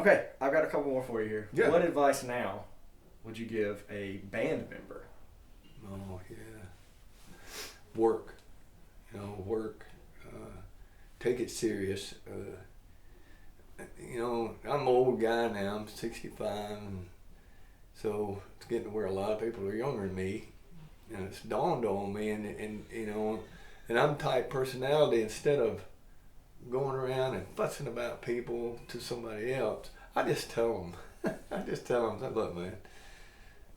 Okay, I've got a couple more for you here. Yeah. What advice now would you give a band member? Oh, yeah. Work. Work. Take it serious. I'm an old guy now. I'm 65. And so it's getting to where a lot of people are younger than me. And it's dawned on me. And I'm type personality. Instead of going around and fussing about people to somebody else, I just tell them. Look, man,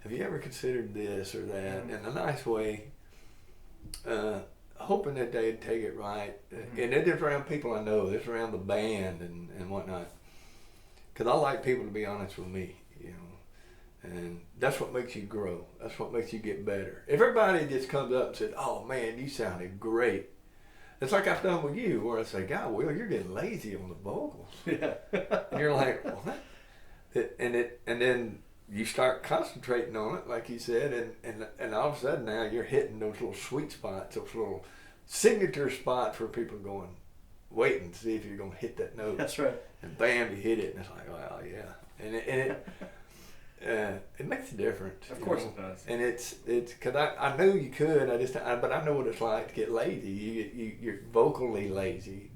have you ever considered this or that? In a nice way, hoping that they'd take it right. And it's just around people I know. It's around the band and whatnot. Because I like people to be honest with me, And that's what makes you grow. That's what makes you get better. If everybody just comes up and says, "Oh, man, you sounded great." It's like I've done with you, where I say, "God, Will, you're getting lazy on the vocals." Yeah. And you're like, "What?" And then you start concentrating on it, like you said, and all of a sudden now you're hitting those little sweet spots, those little signature spots where people are going, waiting to see if you're going to hit that note. That's right. And bam, you hit it, and it's like, wow, yeah. And it makes a difference. Of course it does. And it's because I knew you could, but I know what it's like to get lazy. You're vocally lazy.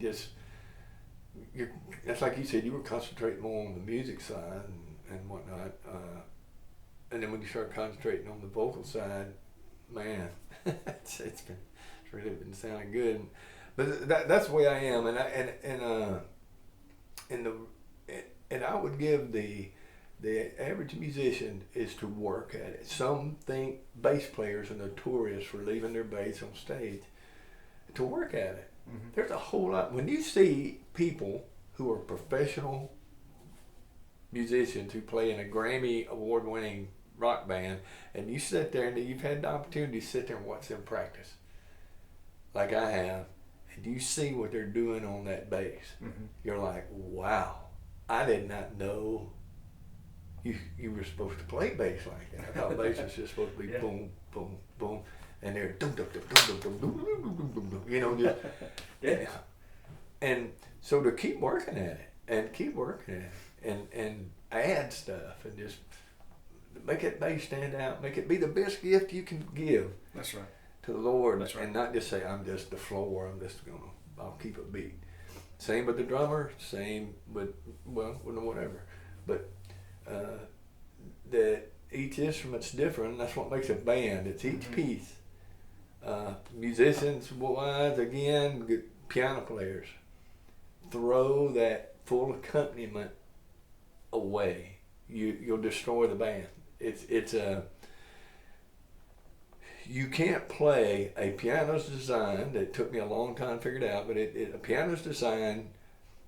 That's like you said, you were concentrating more on the music side and whatnot. And then when you start concentrating on the vocal side, man, it's really been sounding good. But that's the way I am, and I would give the average musician is to work at it. Some think bass players are notorious for leaving their bass on stage. To work at it. Mm-hmm. There's a whole lot. When you see people who are professional musicians who play in a Grammy award-winning rock band, and you sit there and you've had the opportunity to sit there and watch them practice, like I have, and you see what they're doing on that bass, you're like, wow, I did not know you were supposed to play bass like that. I thought bass was just supposed to be boom, boom, boom, and they're dum dum dum dum dum dum dum dum, just yeah. And so to keep working at it and add stuff and just make that bass stand out, make it be the best gift you can give. That's right. To the Lord. That's right. And not just say, I'm just the floor, I'll keep a beat. Same with the drummer, same with whatever. But that each instrument's different, and that's what makes a band. It's each piece. Musicians wise, again, good piano players, throw that full accompaniment away. You'll destroy the band. You can't play. A piano's designed, it took me a long time to figure it out, but a piano's designed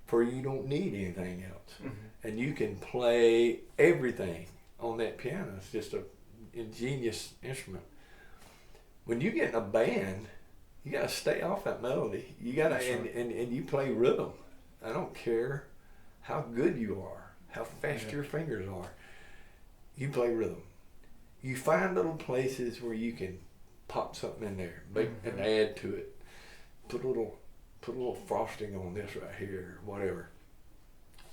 for you don't need anything else. And you can play everything on that piano. It's just an ingenious instrument. When you get in a band, you gotta stay off that melody. You gotta, and you play rhythm. I don't care how good you are, how fast your fingers are. You play rhythm. You find little places where you can pop something in there, and add to it. Put a little frosting on this right here, or whatever.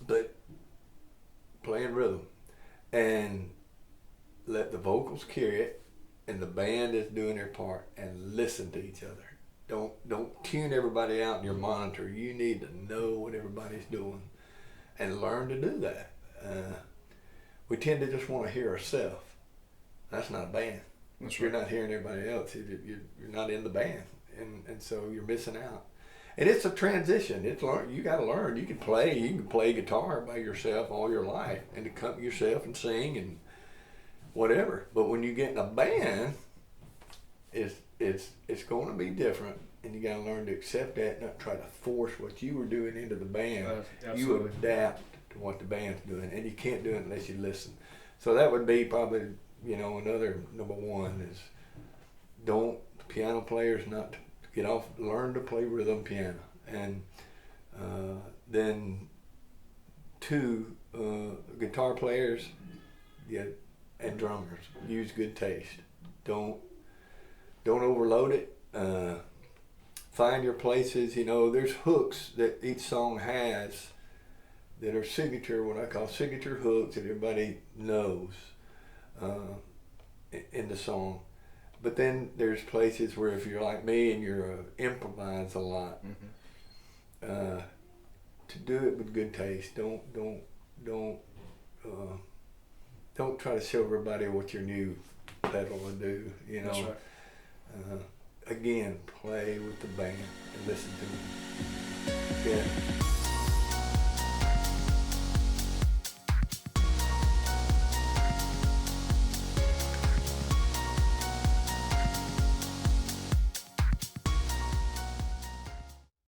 But playing rhythm, and let the vocals carry it, and the band is doing their part, and listen to each other. Don't tune everybody out in your monitor. You need to know what everybody's doing, and learn to do that. We tend to just want to hear ourselves. That's not a band. You're not hearing everybody else. You're not in the band, and so you're missing out. And it's a transition. You got to learn. You can play guitar by yourself all your life and accompany yourself and sing and whatever. But when you get in a band, it's going to be different, and you got to learn to accept that, not try to force what you were doing into the band. You adapt to what the band's doing, and you can't do it unless you listen. So that would be probably, another number one is piano players not to get off, learn to play rhythm piano. And then two, guitar players and drummers, use good taste. Don't overload it. Find your places. There's hooks that each song has that are signature, what I call signature hooks that everybody knows in the song. But then there's places where if you're like me and you're improvise a lot, to do it with good taste. Don't try to show everybody what your new pedal will do. You know. That's right. Again, play with the band and listen to them. Yeah.